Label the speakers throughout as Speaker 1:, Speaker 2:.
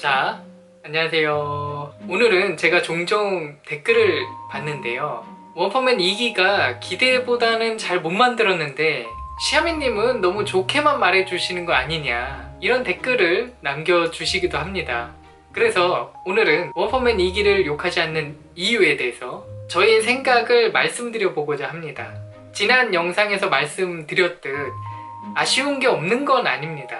Speaker 1: 자, 안녕하세요. 오늘은 제가 종종 댓글을 봤는데요. 원펀맨 2기가 기대보다는 잘 못 만들었는데 시아미님은 너무 좋게만 말해주시는 거 아니냐, 이런 댓글을 남겨주시기도 합니다. 그래서 오늘은 원펀맨 2기를 욕하지 않는 이유에 대해서 저의 생각을 말씀드려 보고자 합니다. 지난 영상에서 말씀드렸듯 아쉬운 게 없는 건 아닙니다.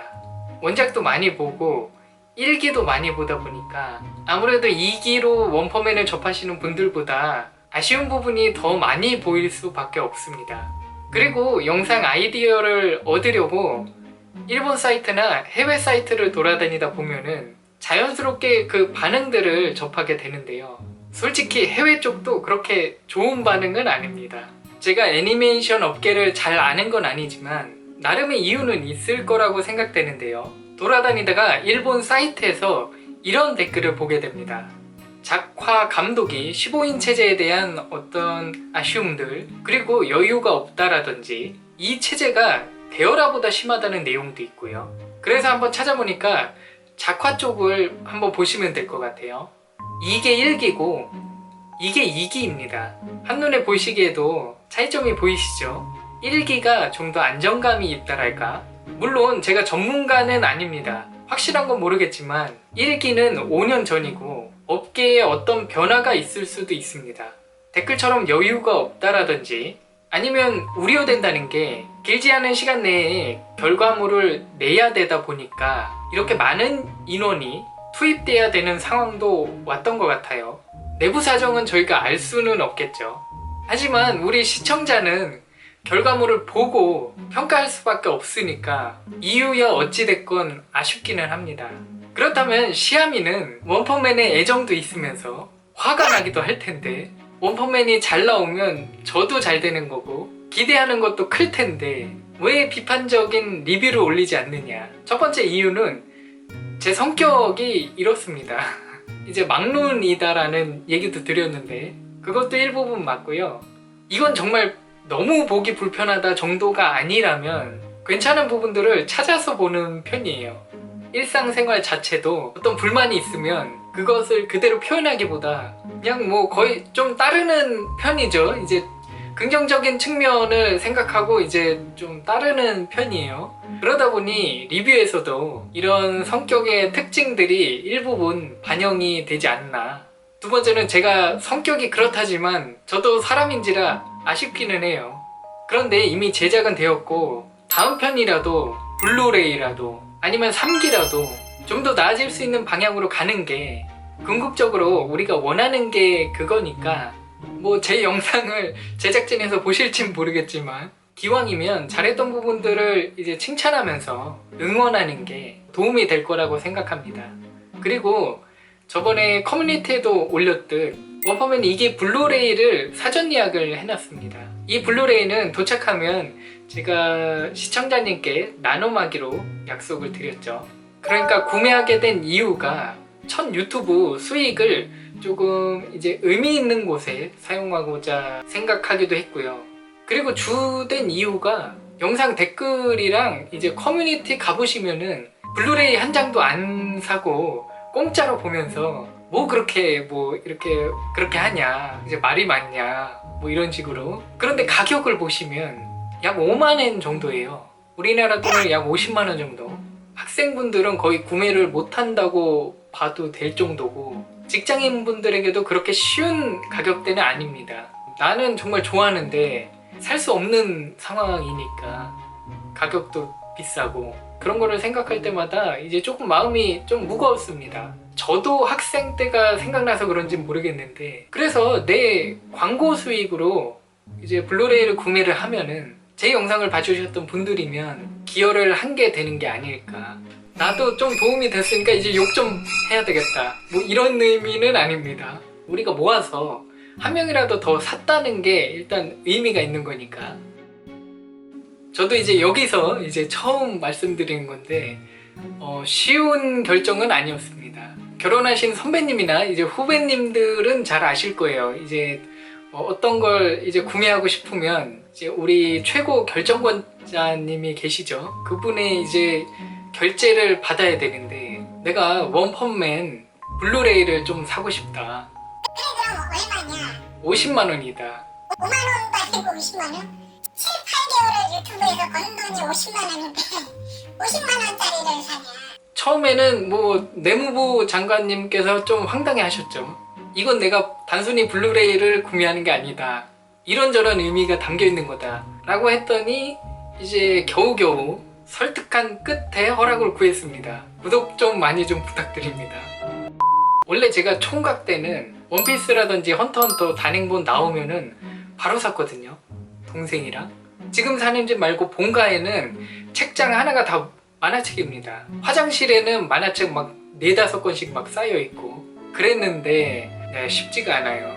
Speaker 1: 원작도 많이 보고 1기도 많이 보다 보니까 아무래도 2기로 원펀맨을 접하시는 분들보다 아쉬운 부분이 더 많이 보일 수밖에 없습니다. 그리고 영상 아이디어를 얻으려고 일본 사이트나 해외 사이트를 돌아다니다 보면은 자연스럽게 그 반응들을 접하게 되는데요. 솔직히 해외 쪽도 그렇게 좋은 반응은 아닙니다. 제가 애니메이션 업계를 잘 아는 건 아니지만 나름의 이유는 있을 거라고 생각되는데요. 돌아다니다가 일본 사이트에서 이런 댓글을 보게 됩니다. 작화 감독이 15인 체제에 대한 어떤 아쉬움들, 그리고 여유가 없다라든지 이 체제가 대열화보다 심하다는 내용도 있고요. 그래서 한번 찾아보니까 작화 쪽을 한번 보시면 될 것 같아요. 이게 1기고 이게 2기입니다. 한눈에 보시기에도 차이점이 보이시죠? 1기가 좀 더 안정감이 있다랄까? 물론 제가 전문가는 아닙니다. 확실한 건 모르겠지만 1기는 5년 전이고 업계에 어떤 변화가 있을 수도 있습니다. 댓글처럼 여유가 없다라든지 아니면 우려된다는 게 길지 않은 시간 내에 결과물을 내야 되다 보니까 이렇게 많은 인원이 투입돼야 되는 상황도 왔던 것 같아요. 내부 사정은 저희가 알 수는 없겠죠. 하지만 우리 시청자는 결과물을 보고 평가할 수밖에 없으니까 이유야 어찌됐건 아쉽기는 합니다. 그렇다면 시아미는 원펀맨의 애정도 있으면서 화가 나기도 할 텐데, 원펀맨이 잘 나오면 저도 잘 되는 거고 기대하는 것도 클 텐데 왜 비판적인 리뷰를 올리지 않느냐. 첫 번째 이유는 제 성격이 이렇습니다. 이제 막론이다라는 얘기도 드렸는데 그것도 일부분 맞고요. 이건 정말 너무 보기 불편하다 정도가 아니라면 괜찮은 부분들을 찾아서 보는 편이에요. 일상생활 자체도 어떤 불만이 있으면 그것을 그대로 표현하기보다 그냥 뭐 거의 좀 따르는 편이죠. 이제 긍정적인 측면을 생각하고 이제 좀 따르는 편이에요. 그러다 보니 리뷰에서도 이런 성격의 특징들이 일부분 반영이 되지 않나. 두 번째는 제가 성격이 그렇다지만 저도 사람인지라 아쉽기는 해요. 그런데 이미 제작은 되었고 다음 편이라도 블루레이라도 아니면 3기라도 좀 더 나아질 수 있는 방향으로 가는 게 궁극적으로 우리가 원하는 게 그거니까 뭐 제 영상을 제작진에서 보실진 모르겠지만 기왕이면 잘했던 부분들을 이제 칭찬하면서 응원하는 게 도움이 될 거라고 생각합니다. 그리고 저번에 커뮤니티에도 올렸듯 원펀맨 2기 블루레이를 사전 예약을 해놨습니다. 이 블루레이는 도착하면 제가 시청자님께 나눔하기로 약속을 드렸죠. 그러니까 구매하게 된 이유가 첫 유튜브 수익을 조금 이제 의미 있는 곳에 사용하고자 생각하기도 했고요. 그리고 주된 이유가 영상 댓글이랑 이제 커뮤니티 가보시면은 블루레이 한 장도 안 사고 공짜로 보면서 뭐 그렇게 뭐 이렇게 그렇게 하냐, 이제 말이 많냐, 뭐 이런 식으로. 그런데 가격을 보시면 약 5만엔 정도예요. 우리나라 돈으로 약 50만원 정도. 학생분들은 거의 구매를 못한다고 봐도 될 정도고 직장인분들에게도 그렇게 쉬운 가격대는 아닙니다. 나는 정말 좋아하는데 살 수 없는 상황이니까 가격도 비싸고 그런 거를 생각할 때마다 이제 조금 마음이 좀 무거웠습니다. 저도 학생 때가 생각나서 그런지 모르겠는데, 그래서 내 광고 수익으로 이제 블루레이를 구매를 하면은 제 영상을 봐주셨던 분들이면 기여를 한 게 되는 게 아닐까. 나도 좀 도움이 됐으니까 이제 욕 좀 해야 되겠다, 뭐 이런 의미는 아닙니다. 우리가 모아서 한 명이라도 더 샀다는 게 일단 의미가 있는 거니까. 저도 이제 여기서 이제 처음 말씀드리는 건데 쉬운 결정은 아니었습니다. 결혼하신 선배님이나 이제 후배님들은 잘 아실 거예요. 이제 어떤 걸 이제 구매하고 싶으면 이제 우리 최고 결정권자님이 계시죠. 그분의 이제 결제를 받아야 되는데 내가 원펀맨 블루레이를 좀 사고 싶다.
Speaker 2: 그래 그럼 얼마냐?
Speaker 1: 50만 원이다.
Speaker 2: 5만원도 아니고 50만원? 7, 8개월을 유튜브에서 번 돈이 50만원인데 50만원짜리를 사냐?
Speaker 1: 처음에는 뭐 내무부 장관님께서 좀 황당해 하셨죠. 이건 내가 단순히 블루레이를 구매하는 게 아니다. 이런저런 의미가 담겨 있는 거다. 라고 했더니 이제 겨우겨우 설득한 끝에 허락을 구했습니다. 구독 좀 많이 좀 부탁드립니다. 원래 제가 총각 때는 원피스라든지 헌터헌터 단행본 나오면은 바로 샀거든요. 동생이랑. 지금 사는 집 말고 본가에는 책장 하나가 다 만화책입니다. 화장실에는 만화책 막 4-5권씩 막 쌓여있고 그랬는데 네, 쉽지가 않아요.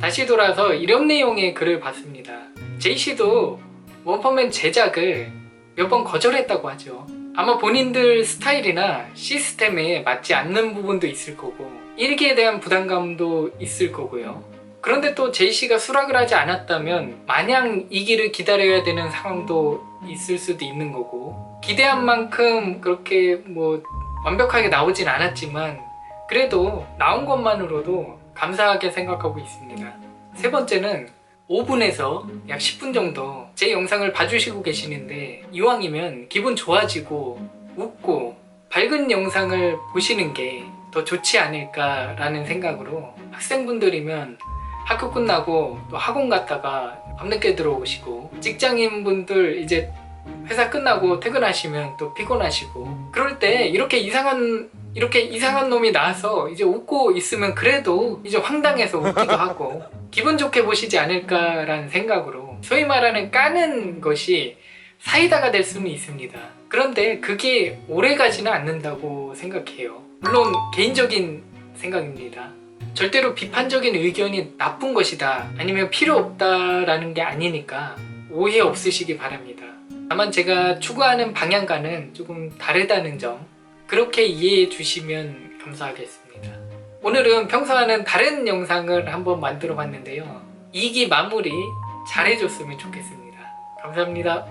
Speaker 1: 다시 돌아서 이런 내용의 글을 봤습니다. 제이씨도 원펀맨 제작을 몇 번 거절했다고 하죠. 아마 본인들 스타일이나 시스템에 맞지 않는 부분도 있을 거고 일기에 대한 부담감도 있을 거고요. 그런데 또 제이씨가 수락을 하지 않았다면 마냥 이 길을 기다려야 되는 상황도 있을 수도 있는 거고 기대한 만큼 그렇게 뭐 완벽하게 나오진 않았지만 그래도 나온 것만으로도 감사하게 생각하고 있습니다. 세 번째는 5분에서 약 10분 정도 제 영상을 봐주시고 계시는데 이왕이면 기분 좋아지고 웃고 밝은 영상을 보시는 게 더 좋지 않을까라는 생각으로 학생분들이면 학교 끝나고 또 학원 갔다가 밤늦게 들어오시고 직장인분들 이제 회사 끝나고 퇴근하시면 또 피곤하시고 그럴 때 이렇게 이상한 놈이 나와서 이제 웃고 있으면 그래도 이제 황당해서 웃기도 하고 기분 좋게 보시지 않을까라는 생각으로 소위 말하는 까는 것이 사이다가 될 수는 있습니다. 그런데 그게 오래 가지는 않는다고 생각해요. 물론 개인적인 생각입니다. 절대로 비판적인 의견이 나쁜 것이다 아니면 필요 없다라는 게 아니니까 오해 없으시기 바랍니다. 다만 제가 추구하는 방향과는 조금 다르다는 점 그렇게 이해해 주시면 감사하겠습니다. 오늘은 평소와는 다른 영상을 한번 만들어 봤는데요. 2기 마무리 잘해줬으면 좋겠습니다. 감사합니다.